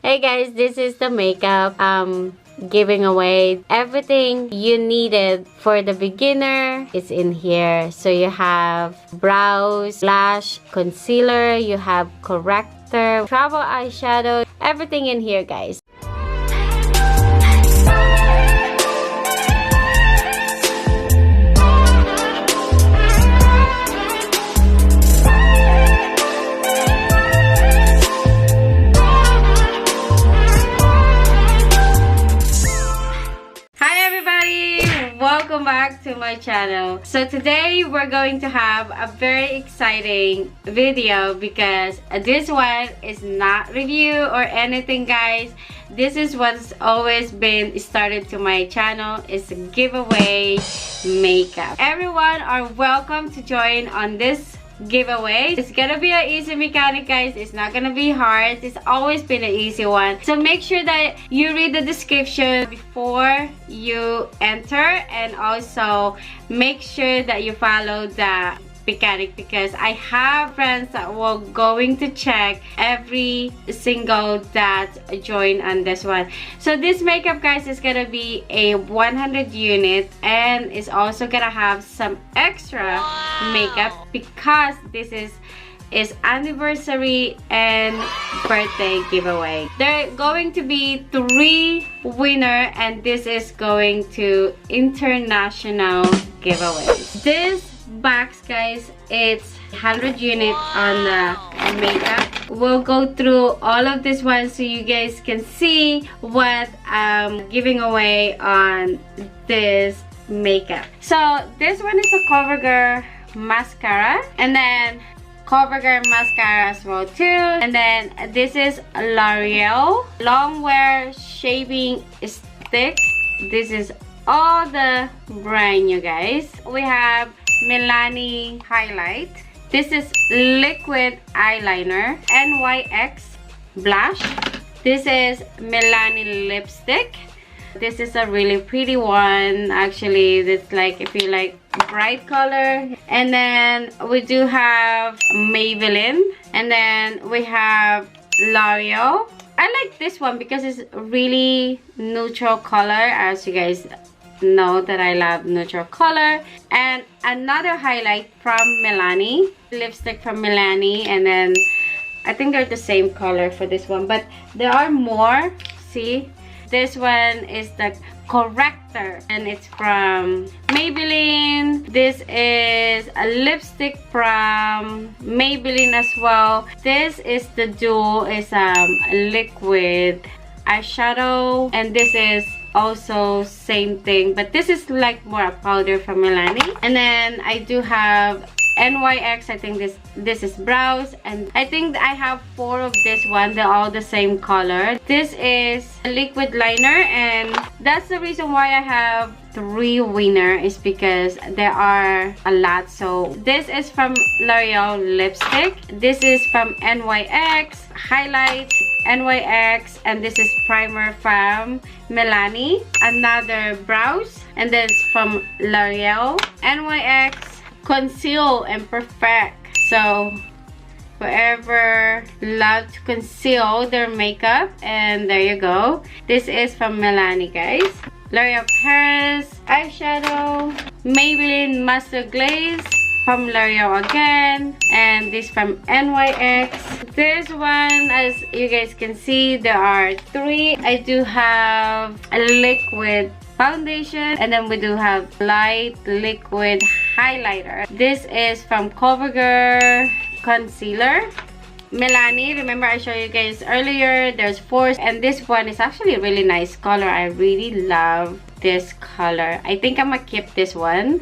Hey guys, this is the makeup giving away. Everything you needed for the beginner is in here. So you have brows, blush, concealer, you have corrector, travel eyeshadow, everything in here, guys. Welcome back to my channel. So today we're going to have a very exciting video because this one is not review or anything, guys. This is what's always been started to my channel, is a giveaway makeup. Everyone are welcome to join on this giveaway. It's gonna be an easy mechanic, guys. It's not gonna be hard. It's always been an easy one. So make sure that you read the description before you enter, and also make sure that you follow the mechanic, because I have friends that were going to check every single that join on this one. So this makeup, guys, is gonna be a 100 unit, and it's also gonna have some extra makeup because this is anniversary and birthday giveaway. There are going to be 3 winner, and this is going to international giveaways. This box, guys, it's 100 unit on the makeup. We'll go through all of this one so you guys can see what I'm giving away on this makeup. So this one is a CoverGirl mascara, and then CoverGirl mascara as well too, and then this is L'Oreal long wear shaving stick. This is all the brand new, guys. We have Milani highlight. This is liquid eyeliner. NYX blush. This is Milani lipstick. This is a really pretty one, actually. It's like, if you like bright color. And then we do have Maybelline, and then we have L'Oreal. I like this one because it's really neutral color, as you guys know that I love neutral color. And another highlight from Milani, lipstick from Milani, and then I think they're the same color for this one, but there are more. See, this one is the corrector, and it's from Maybelline. This is a lipstick from Maybelline as well. This is the dual, is liquid eyeshadow, and this is also same thing, but this is like more a powder from Milani. And then I do have NYX. I think this is brows, and I think I have 4 of this one. They're all the same color. This is a liquid liner, and that's the reason why I have 3 winner, is because there are a lot. So this is from L'Oreal lipstick. This is from NYX highlight, NYX, and this is primer from Milani. Another brows, and then it's from L'Oreal. NYX conceal and perfect. So whoever love to conceal their makeup, and there you go. This is from Milani, guys. L'Oreal Paris eyeshadow. Maybelline Master Glaze from L'Oreal again, and this from NYX. This one, as you guys can see, there are 3. I do have a liquid foundation, and then we do have light liquid highlighter. This is from CoverGirl concealer. Milani, remember I showed you guys earlier, there's 4, and this one is actually a really nice color. I really love this color. I think I'm gonna keep this one.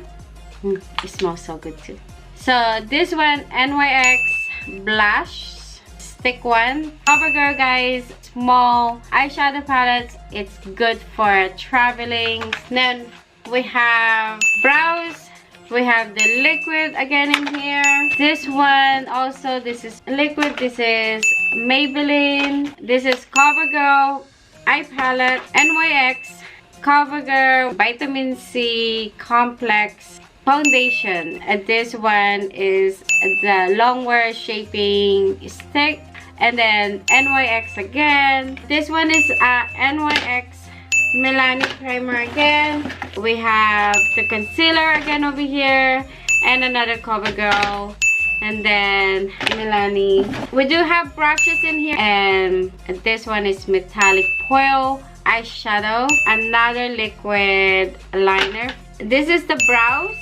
It smells so good too. So this one, NYX blush stick one. CoverGirl, guys, small eyeshadow palettes. It's good for traveling. Then we have brows. We have the liquid again in here. This one also, this is liquid. This is Maybelline. This is CoverGirl eye palette. NYX CoverGirl Vitamin C Complex foundation. And this one is the long wear shaping stick. And then NYX again. This one is NYX Milani primer again. We have the concealer again over here, and another CoverGirl, and then Milani. We do have brushes in here, and this one is metallic foil eyeshadow, another liquid liner. This is the brows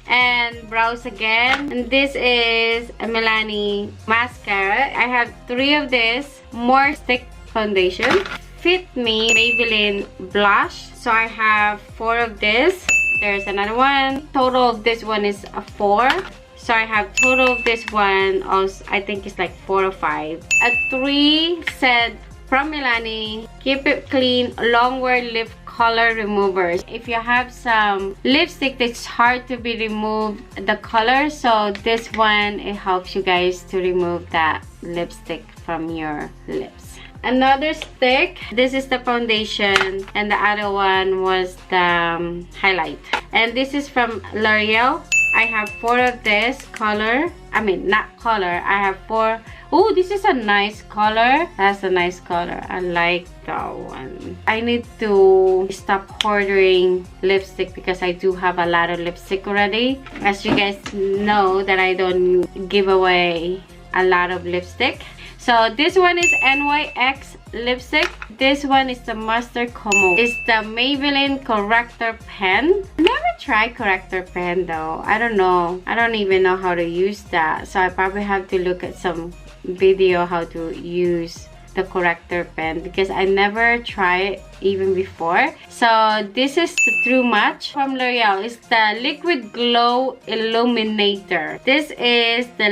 and brows again, and this is a Milani mascara. I have 3 of this. More stick foundation. Fit Me Maybelline blush, so I have 4 of this. There's another one. Total of this one is a 4, so I have total of this one also, I think it's like 4 or 5. A 3 said from Milani, Keep It Clean Longwear Lip Color Removers. If you have some lipstick that's hard to be removed, the color, so this one, it helps you guys to remove that lipstick from your lips. Another stick, this is the foundation, and the other one was the highlight. And this is from L'Oreal. I have 4 of this color. I mean, not color. I have 4. Oh, this is a nice color. That's a nice color. I like that one. I need to stop ordering lipstick because I do have a lot of lipstick already. As you guys know that I don't give away a lot of lipstick. So this one is NYX lipstick. This one is the Mustard Como. It's the Maybelline corrector pen. Never tried corrector pen though. I don't know. I don't even know how to use that. So I probably have to look at some video how to use the corrector pen because I never tried even before. So this is the True Match from L'Oreal. It's the Liquid Glow Illuminator. This is the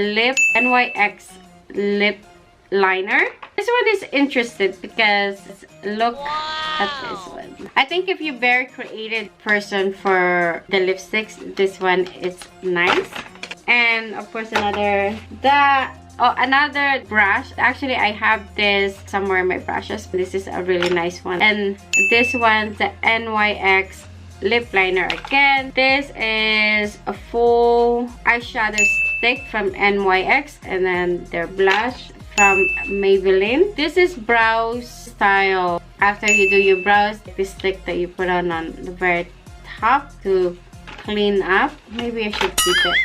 NYX lip liner. This one is interesting because look at this one. I think if you're very creative person for the lipsticks, this one is nice. And of course another brush. Actually, I have this somewhere in my brushes. This is a really nice one. And this one's the NYX lip liner again. This is a full eyeshadow stick from NYX, and then their blush from Maybelline. This is brows style. After you do your brows, this stick that you put on the very top to clean up. Maybe I should keep it.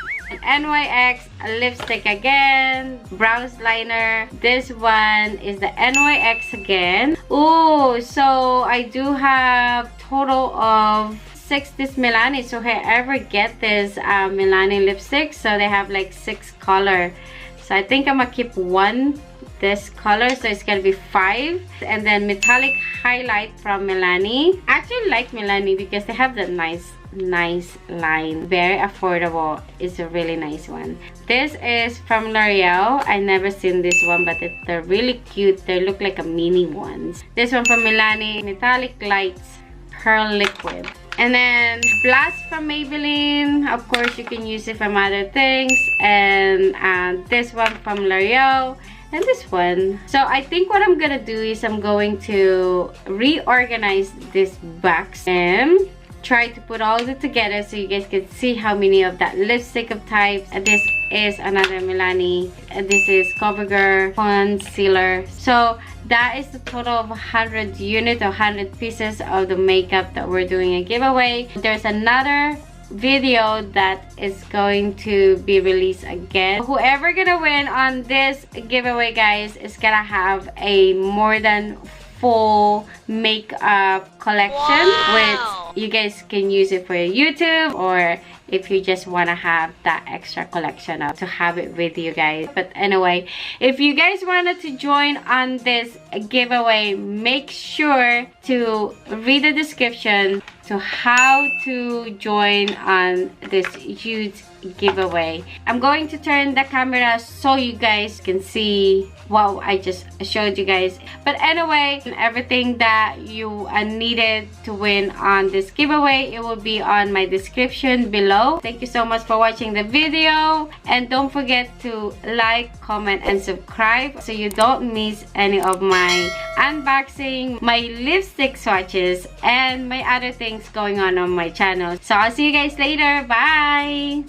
NYX lipstick again, brows liner. This one is the NYX again. Oh, so I do have total of 6 this Milani. So if I ever get this Milani lipstick, so they have like 6 color. So I think I'm gonna keep 1 this color, so it's gonna be 5. And then metallic highlight from Milani. I actually like Milani because they have the nice line, very affordable. It's a really nice one. This is from L'Oreal. I never seen this one, but they're really cute. They look like a mini ones. This one from Milani, metallic lights pearl liquid. And then blush from Maybelline. Of course you can use it from other things. And this one from L'Oreal, and this one. So I think what I'm gonna do is I'm going to reorganize this box and try to put all of it together so you guys can see how many of that lipstick of types. And this is another Milani, and this is CoverGirl concealer. So that is the total of 100 units or 100 pieces of the makeup that we're doing a giveaway. There's another video that is going to be released again. Whoever gonna win on this giveaway, guys, is gonna have a more than full makeup collection, which you guys can use it for your YouTube, or if you just want to have that extra collection to have it with you guys. But anyway, if you guys wanted to join on this giveaway, make sure to read the description to how to join on this huge giveaway. I'm going to turn the camera so you guys can see what I just showed you guys. But anyway, everything that you needed to win on this giveaway, it will be on my description below. Thank you so much for watching the video, and don't forget to like, comment, and subscribe so you don't miss any of my unboxing, my lipstick swatches, and my other things going on my channel. So I'll see you guys later. Bye.